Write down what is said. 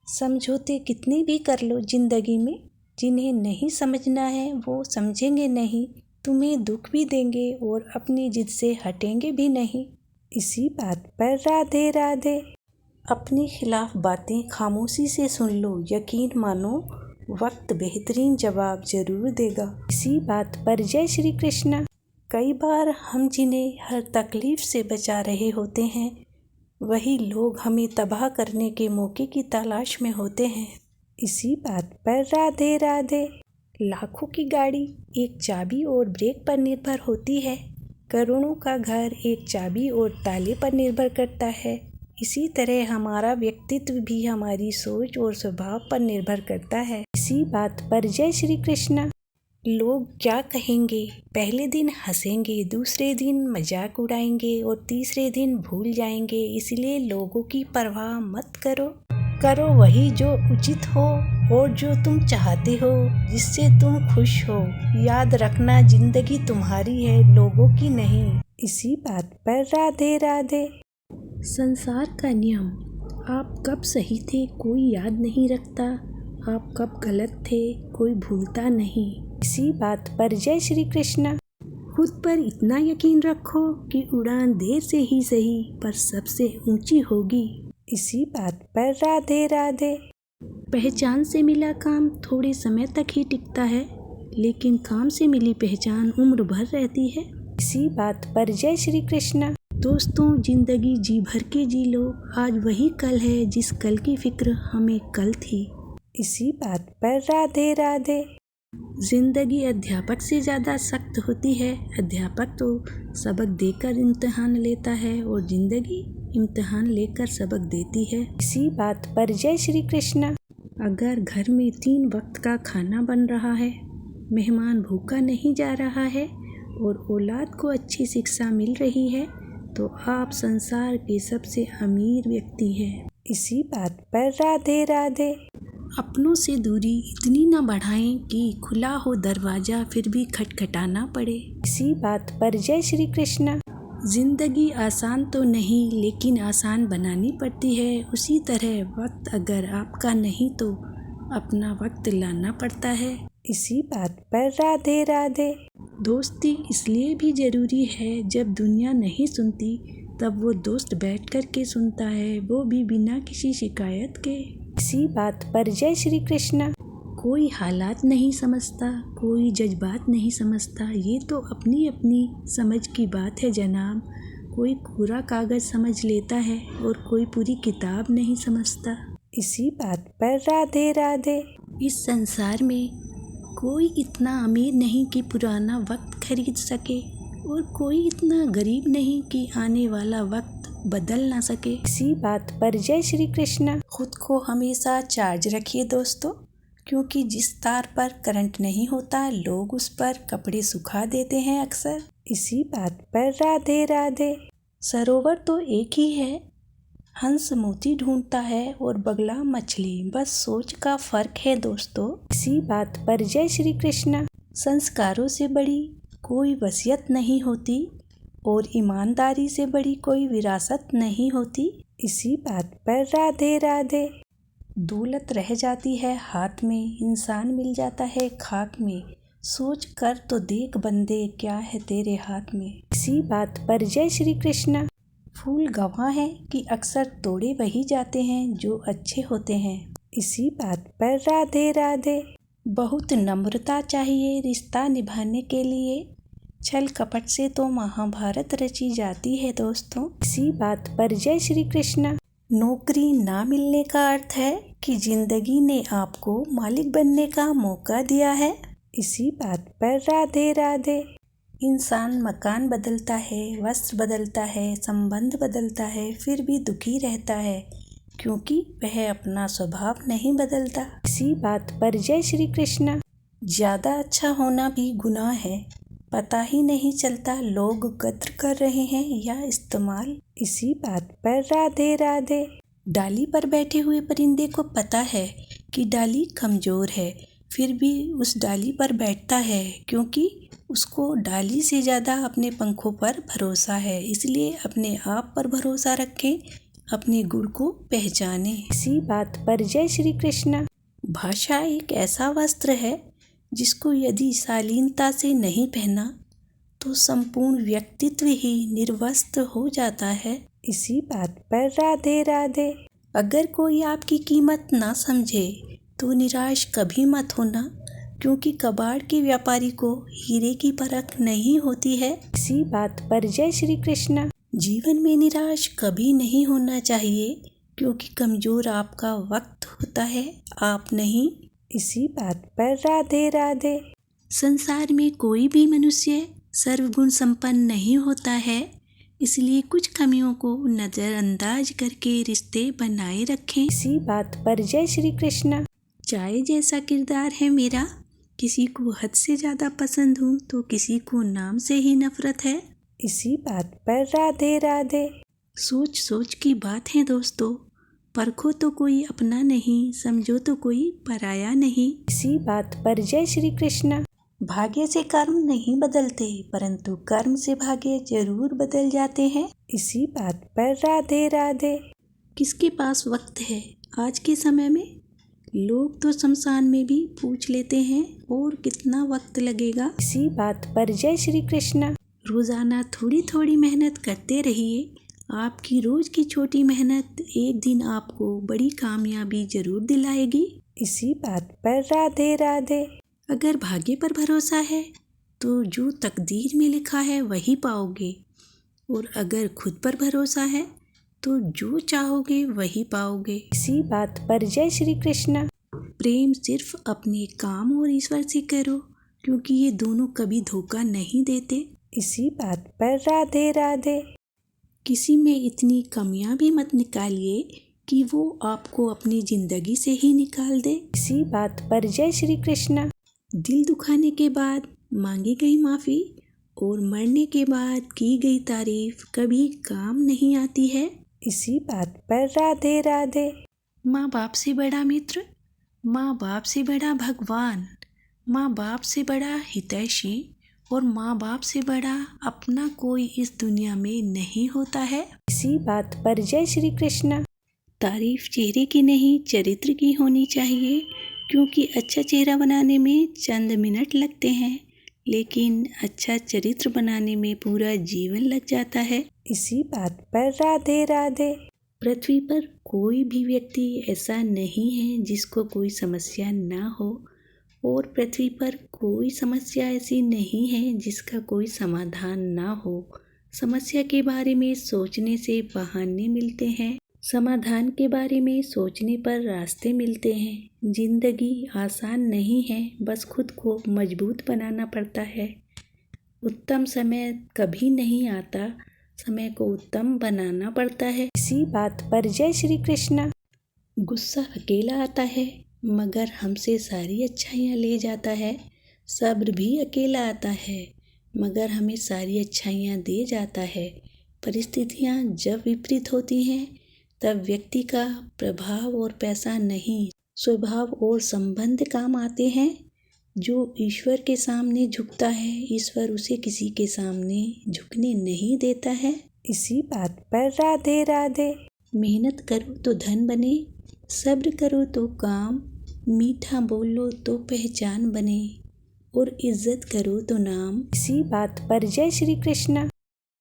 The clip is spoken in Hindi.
समझौते कितने भी कर लो जिंदगी में, जिन्हें नहीं समझना है वो समझेंगे नहीं, तुम्हें दुख भी देंगे और अपनी जिद से हटेंगे भी नहीं। इसी बात पर राधे राधे। अपने खिलाफ बातें खामोशी से सुन लो, यकीन मानो वक्त बेहतरीन जवाब जरूर देगा। इसी बात पर जय श्री कृष्णा। कई बार हम जिन्हें हर तकलीफ से बचा रहे होते हैं, वही लोग हमें तबाह करने के मौके की तलाश में होते हैं। इसी बात पर राधे राधे। लाखों की गाड़ी एक चाबी और ब्रेक पर निर्भर होती है, करोड़ों का घर एक चाबी और ताले पर निर्भर करता है। इसी तरह हमारा व्यक्तित्व भी हमारी सोच और स्वभाव पर निर्भर करता है। इसी बात पर जय श्री कृष्णा। लोग क्या कहेंगे, पहले दिन हंसेंगे, दूसरे दिन मजाक उड़ाएंगे और तीसरे दिन भूल जाएंगे। इसलिए लोगों की परवाह मत करो, करो वही जो उचित हो और जो तुम चाहते हो, जिससे तुम खुश हो। याद रखना जिंदगी तुम्हारी है, लोगों की नहीं। इसी बात पर राधे राधे। संसार का नियम, आप कब सही थे कोई याद नहीं रखता, आप कब गलत थे कोई भूलता नहीं। इसी बात पर जय श्री कृष्णा। खुद पर इतना यकीन रखो कि उड़ान देर से ही सही पर सबसे ऊंची होगी। इसी बात पर राधे राधे। पहचान से मिला काम थोड़े समय तक ही टिकता है, लेकिन काम से मिली पहचान उम्र भर रहती है। इसी बात पर जय श्री कृष्णा। दोस्तों, जिंदगी जी भर के जी लो, आज वही कल है जिस कल की फिक्र हमें कल थी। इसी बात पर राधे राधे। जिंदगी अध्यापक से ज़्यादा सख्त होती है, अध्यापक तो सबक देकर इम्तिहान लेता है और जिंदगी इम्तिहान लेकर सबक देती है। इसी बात पर जय श्री कृष्णा। अगर घर में 3 वक्त का खाना बन रहा है, मेहमान भूखा नहीं जा रहा है और औलाद को अच्छी शिक्षा मिल रही है, तो आप संसार के सबसे अमीर व्यक्ति हैं। इसी बात पर राधे राधे। अपनों से दूरी इतनी न बढ़ाएं कि खुला हो दरवाजा फिर भी खटखटाना पड़े। इसी बात पर जय श्री कृष्णा। जिंदगी आसान तो नहीं लेकिन आसान बनानी पड़ती है, उसी तरह वक्त अगर आपका नहीं तो अपना वक्त लाना पड़ता है। इसी बात पर राधे राधे। दोस्ती इसलिए भी ज़रूरी है, जब दुनिया नहीं सुनती तब वो दोस्त बैठ कर के सुनता है, वो भी बिना किसी शिकायत के। इसी बात पर जय श्री कृष्णा। कोई हालात नहीं समझता, कोई जज्बात नहीं समझता, ये तो अपनी अपनी समझ की बात है जनाब। कोई पूरा कागज़ समझ लेता है और कोई पूरी किताब नहीं समझता। इसी बात पर राधे राधे। इस संसार में कोई इतना अमीर नहीं कि पुराना वक्त खरीद सके और कोई इतना गरीब नहीं कि आने वाला वक्त बदल ना सके। इसी बात पर जय श्री कृष्णा। खुद को हमेशा चार्ज रखिए दोस्तों, क्योंकि जिस तार पर करंट नहीं होता लोग उस पर कपड़े सुखा देते हैं अक्सर। इसी बात पर राधे राधे। सरोवर तो एक ही है, हंस मोती ढूंढता है और बगला मछली, बस सोच का फर्क है दोस्तों। इसी बात पर जय श्री कृष्णा। संस्कारों से बड़ी कोई वसीयत नहीं होती और ईमानदारी से बड़ी कोई विरासत नहीं होती। इसी बात पर राधे राधे। दौलत रह जाती है हाथ में, इंसान मिल जाता है खाक में, सोच कर तो देख बंदे क्या है तेरे हाथ में। इसी बात पर जय श्री कृष्णा। फूल गवाह हैं कि अक्सर तोड़े वही जाते हैं जो अच्छे होते हैं। इसी बात पर राधे राधे। बहुत नम्रता चाहिए रिश्ता निभाने के लिए, छल कपट से तो महाभारत रची जाती है दोस्तों। इसी बात पर जय श्री कृष्णा। नौकरी ना मिलने का अर्थ है कि जिंदगी ने आपको मालिक बनने का मौका दिया है। इसी बात पर राधे राधे। इंसान मकान बदलता है, वस्त्र बदलता है, संबंध बदलता है, फिर भी दुखी रहता है, क्योंकि वह अपना स्वभाव नहीं बदलता। इसी बात पर जय श्री कृष्णा। ज़्यादा अच्छा होना भी गुनाह है, पता ही नहीं चलता लोग कद्र कर रहे हैं या इस्तेमाल। इसी बात पर राधे राधे। डाली पर बैठे हुए परिंदे को पता है कि डाली कमज़ोर है, फिर भी उस डाली पर बैठता है, क्योंकि उसको डाली से ज़्यादा अपने पंखों पर भरोसा है। इसलिए अपने आप पर भरोसा रखें, अपने गुण को पहचाने। इसी बात पर जय श्री कृष्ण। भाषा एक ऐसा वस्त्र है जिसको यदि शालीनता से नहीं पहना तो संपूर्ण व्यक्तित्व ही निर्वस्त्र हो जाता है। इसी बात पर राधे राधे। अगर कोई आपकी कीमत ना समझे तो निराश कभी मत होना, क्योंकि कबाड़ के व्यापारी को हीरे की परख नहीं होती है। इसी बात पर जय श्री कृष्ण। जीवन में निराश कभी नहीं होना चाहिए, क्योंकि कमजोर आपका वक्त होता है, आप नहीं। इसी बात पर राधे राधे। संसार में कोई भी मनुष्य सर्वगुण संपन्न नहीं होता है, इसलिए कुछ कमियों को नजरअंदाज करके रिश्ते बनाए रखें। इसी बात पर जय श्री कृष्ण। चाय जैसा किरदार है मेरा, किसी को हद से ज़्यादा पसंद हूँ तो किसी को नाम से ही नफरत है। इसी बात पर राधे राधे। सोच सोच की बात है दोस्तों, परखो तो कोई अपना नहीं, समझो तो कोई पराया नहीं। इसी बात पर जय श्री कृष्ण। भाग्य से कर्म नहीं बदलते, परंतु कर्म से भाग्य जरूर बदल जाते हैं। इसी बात पर राधे राधे। किसके पास वक्त है आज के समय में? लोग तो शमशान में भी पूछ लेते हैं और कितना वक्त लगेगा। इसी बात पर जय श्री कृष्ण। रोजाना थोड़ी थोड़ी मेहनत करते रहिए, आपकी रोज की छोटी मेहनत एक दिन आपको बड़ी कामयाबी जरूर दिलाएगी। इसी बात पर राधे राधे। अगर भाग्य पर भरोसा है तो जो तकदीर में लिखा है वही पाओगे, और अगर खुद पर भरोसा है तो जो चाहोगे वही पाओगे। इसी बात पर जय श्री कृष्ण। प्रेम सिर्फ अपने काम और ईश्वर से करो, क्योंकि ये दोनों कभी धोखा नहीं देते। इसी बात पर राधे राधे। किसी में इतनी कमियां भी मत निकालिए कि वो आपको अपनी जिंदगी से ही निकाल दे। इसी बात पर जय श्री कृष्ण। दिल दुखाने के बाद मांगी गई माफ़ी और मरने के बाद की गई तारीफ कभी काम नहीं आती है। इसी बात पर राधे राधे। माँ बाप से बड़ा मित्र, माँ बाप से बड़ा भगवान, माँ बाप से बड़ा हितैषी और माँ बाप से बड़ा अपना कोई इस दुनिया में नहीं होता है। इसी बात पर जय श्री कृष्ण। तारीफ चेहरे की नहीं चरित्र की होनी चाहिए, क्योंकि अच्छा चेहरा बनाने में चंद मिनट लगते हैं, लेकिन अच्छा चरित्र बनाने में पूरा जीवन लग जाता है। इसी बात पर राधे राधे। पृथ्वी पर कोई भी व्यक्ति ऐसा नहीं है जिसको कोई समस्या ना हो, और पृथ्वी पर कोई समस्या ऐसी नहीं है जिसका कोई समाधान ना हो। समस्या के बारे में सोचने से बहाने मिलते हैं, समाधान के बारे में सोचने पर रास्ते मिलते हैं। जिंदगी आसान नहीं है, बस खुद को मजबूत बनाना पड़ता है। उत्तम समय कभी नहीं आता, समय को उत्तम बनाना पड़ता है। इसी बात पर जय श्री कृष्ण। गुस्सा अकेला आता है मगर हमसे सारी अच्छाइयाँ ले जाता है। सब्र भी अकेला आता है मगर हमें सारी अच्छाइयाँ दे जाता है। परिस्थितियाँ जब विपरीत होती हैं तब व्यक्ति का प्रभाव और पैसा नहीं, स्वभाव और संबंध काम आते हैं। जो ईश्वर के सामने झुकता है, ईश्वर उसे किसी के सामने झुकने नहीं देता है। इसी बात पर राधे राधे। मेहनत करो तो धन बने, सब्र करो तो काम, मीठा बोलो तो पहचान बने, और इज्जत करो तो नाम। इसी बात पर जय श्री कृष्ण।